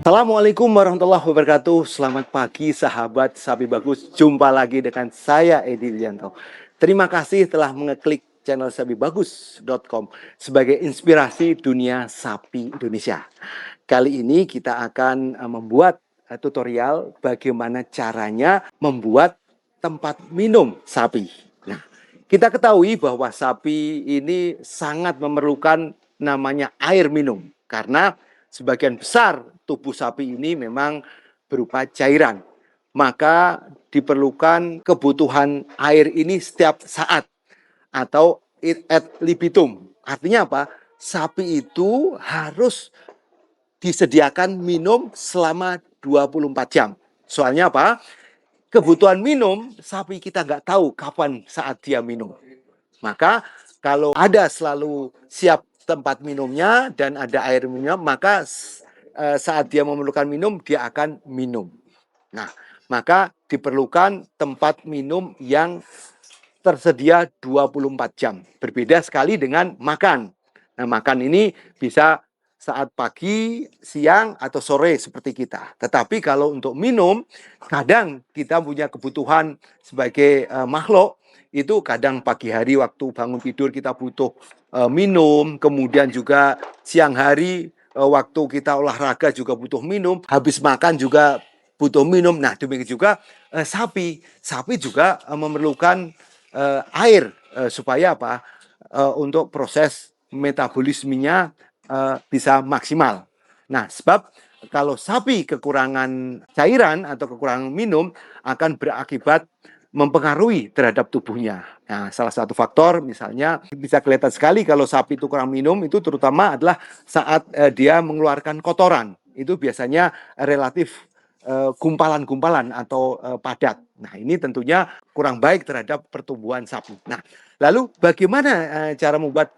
Assalamualaikum warahmatullahi wabarakatuh. Selamat pagi sahabat Sapi Bagus. Jumpa lagi dengan saya Edi Lianto. Terima kasih telah mengeklik channel sapibagus.com sebagai inspirasi dunia sapi Indonesia. Kali ini kita akan membuat tutorial bagaimana caranya membuat tempat minum sapi. Nah, kita ketahui bahwa sapi ini sangat memerlukan namanya air minum karena sebagian besar tubuh sapi ini memang berupa cairan. Maka diperlukan kebutuhan air ini setiap saat atau eat ad libitum. Artinya apa? Sapi itu harus disediakan minum selama 24 jam. Soalnya apa? Kebutuhan minum, sapi kita nggak tahu kapan saat dia minum. Maka kalau ada selalu siap tempat minumnya dan ada air minumnya, maka saat dia memerlukan minum, dia akan minum. Nah, maka diperlukan tempat minum yang tersedia 24 jam. Berbeda sekali dengan makan. Nah, makan ini bisa saat pagi, siang, atau sore seperti kita. Tetapi kalau untuk minum, kadang kita punya kebutuhan sebagai makhluk, itu kadang pagi hari waktu bangun tidur kita butuh minum, kemudian juga siang hari waktu kita olahraga juga butuh minum, habis makan juga butuh minum. Nah, demikian juga sapi. Sapi juga memerlukan air supaya apa? Untuk proses metabolismenya bisa maksimal. Nah, sebab kalau sapi kekurangan cairan atau kekurangan minum akan berakibat mempengaruhi terhadap tubuhnya. Nah, salah satu faktor misalnya bisa kelihatan sekali kalau sapi itu kurang minum itu terutama adalah saat dia mengeluarkan kotoran. Itu biasanya relatif gumpalan-gumpalan atau padat. Nah, ini tentunya kurang baik terhadap pertumbuhan sapi. Nah, lalu bagaimana cara membuat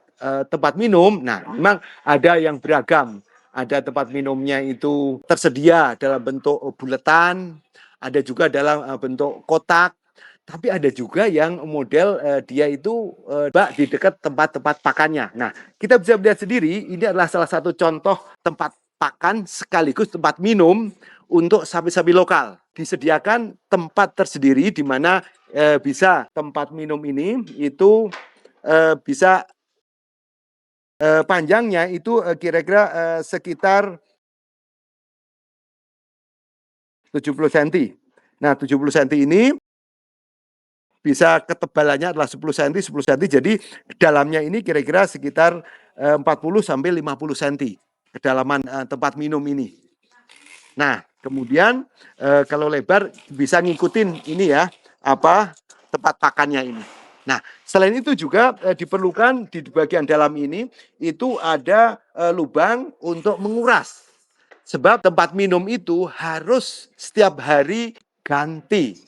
tempat minum? Nah, memang ada yang beragam. Ada tempat minumnya itu tersedia dalam bentuk buletan, ada juga dalam bentuk kotak, tapi ada juga yang model dia itu di dekat tempat-tempat pakannya. Nah, kita bisa melihat sendiri, ini adalah salah satu contoh tempat pakan sekaligus tempat minum untuk sapi-sapi lokal. Disediakan tempat tersendiri di mana bisa tempat minum ini itu bisa panjangnya itu kira-kira sekitar 70 cm. Nah, 70 cm ini bisa ketebalannya adalah 10 cm, 10 cm. Jadi dalamnya ini kira-kira sekitar 40 sampai 50 cm kedalaman tempat minum ini. Nah, kemudian kalau lebar bisa ngikutin ini ya, apa tempat pakannya ini. Nah, selain itu juga diperlukan di bagian dalam ini itu ada lubang untuk menguras. Sebab tempat minum itu harus setiap hari ganti,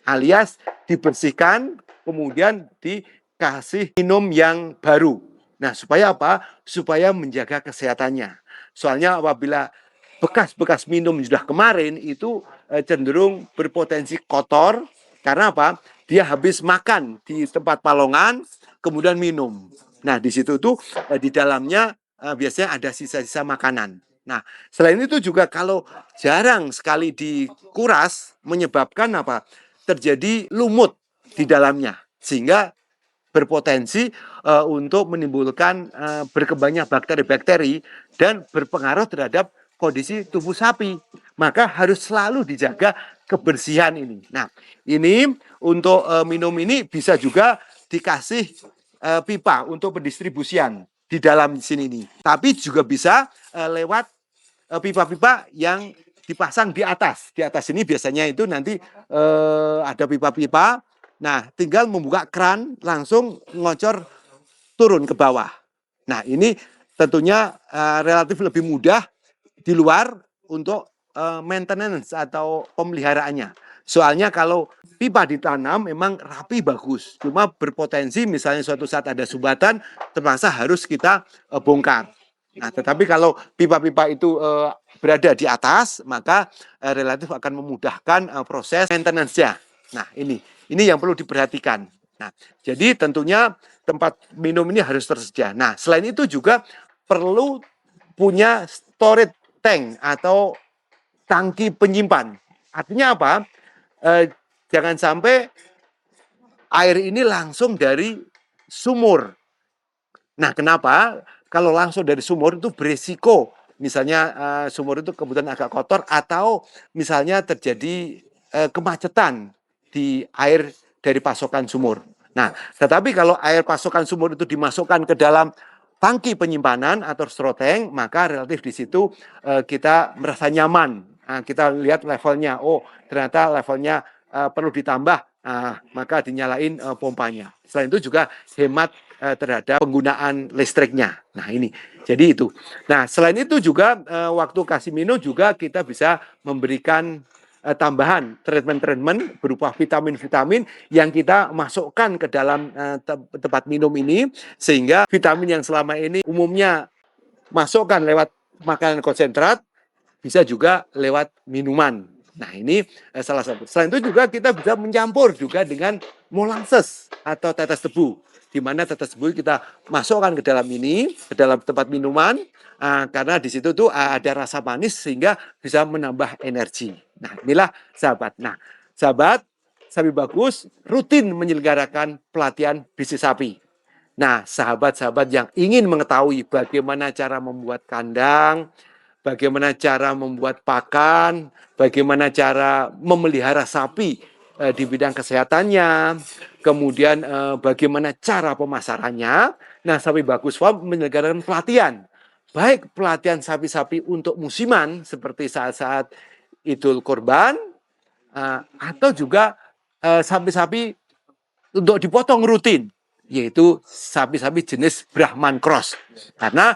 alias dibersihkan, kemudian dikasih minum yang baru. Nah, supaya apa? Supaya menjaga kesehatannya. Soalnya apabila bekas-bekas minum sudah kemarin itu cenderung berpotensi kotor. Karena apa? Dia habis makan di tempat palongan, kemudian minum. Nah, di situ tuh di dalamnya biasanya ada sisa-sisa makanan. Nah, selain itu juga kalau jarang sekali dikuras menyebabkan apa? Terjadi lumut di dalamnya sehingga berpotensi untuk menimbulkan berkembangnya bakteri-bakteri dan berpengaruh terhadap kondisi tubuh sapi. Maka harus selalu dijaga kebersihan ini. Nah, ini untuk minum ini bisa juga dikasih pipa untuk pendistribusian di dalam sini ini. Tapi juga bisa lewat pipa-pipa yang dipasang di atas. Di atas ini biasanya itu nanti ada pipa-pipa. Nah, tinggal membuka keran langsung ngocor turun ke bawah. Nah, ini tentunya relatif lebih mudah di luar untuk maintenance atau pemeliharaannya. Soalnya kalau pipa ditanam memang rapi bagus, cuma berpotensi misalnya suatu saat ada sumbatan terpaksa harus kita bongkar. Nah, tetapi kalau pipa-pipa itu berada di atas, maka relatif akan memudahkan proses maintenance-nya. Nah, ini yang perlu diperhatikan. Nah, jadi tentunya tempat minum ini harus tersedia. Nah, selain itu juga perlu punya storage tank atau tangki penyimpan. Artinya apa? Jangan sampai air ini langsung dari sumur. Nah, kenapa? Kalau langsung dari sumur itu beresiko. Misalnya sumur itu kemudian agak kotor atau misalnya terjadi kemacetan di air dari pasokan sumur. Nah, tetapi kalau air pasokan sumur itu dimasukkan ke dalam tangki penyimpanan atau stroteng, maka relatif di situ kita merasa nyaman. Nah, kita lihat levelnya, oh ternyata levelnya perlu ditambah, maka dinyalain pompanya. Selain itu juga hemat terhadap penggunaan listriknya. Nah ini, jadi itu. Nah selain itu juga waktu kasih minum juga kita bisa memberikan tambahan treatment-treatment berupa vitamin-vitamin yang kita masukkan ke dalam tempat minum ini, sehingga vitamin yang selama ini umumnya masukkan lewat makanan konsentrat bisa juga lewat minuman. Nah ini salah satu. Selain itu juga kita bisa mencampur juga dengan molasses atau tetes tebu, di mana tetes tebu kita masukkan ke dalam ini, ke dalam tempat minuman, karena di situ tuh ada rasa manis sehingga bisa menambah energi. Nah inilah sahabat. Nah sahabat, Sapi Bagus rutin menyelenggarakan pelatihan bisnis sapi. Nah sahabat-sahabat yang ingin mengetahui bagaimana cara membuat kandang, bagaimana cara membuat pakan, bagaimana cara memelihara sapi di bidang kesehatannya, kemudian bagaimana cara pemasarannya. Nah, Sapi Bagus Farm menyelenggarakan pelatihan, baik pelatihan sapi-sapi untuk musiman seperti saat-saat Idul Kurban, atau juga sapi-sapi untuk dipotong rutin, yaitu sapi-sapi jenis Brahman Cross. Karena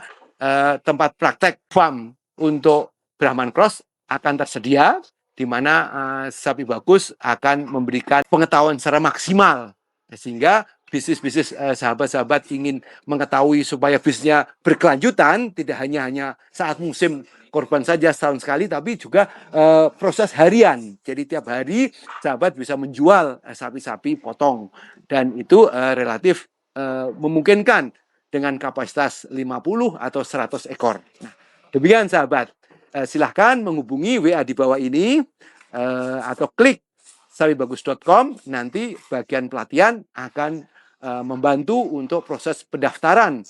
tempat praktek farm untuk Brahman Cross akan tersedia, di mana Sapi Bagus akan memberikan pengetahuan secara maksimal, sehingga bisnis-bisnis sahabat-sahabat ingin mengetahui supaya bisnisnya berkelanjutan, tidak hanya saat musim korban saja setahun sekali, tapi juga proses harian. Jadi tiap hari sahabat bisa menjual sapi-sapi potong, dan itu relatif memungkinkan dengan kapasitas 50 atau 100 ekor. Nah, demikian sahabat. Silahkan menghubungi WA di bawah ini atau klik sapibagus.com. Nanti bagian pelatihan akan membantu untuk proses pendaftaran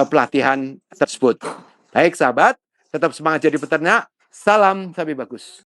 pelatihan tersebut. Baik sahabat, tetap semangat jadi peternak. Salam Sapi Bagus.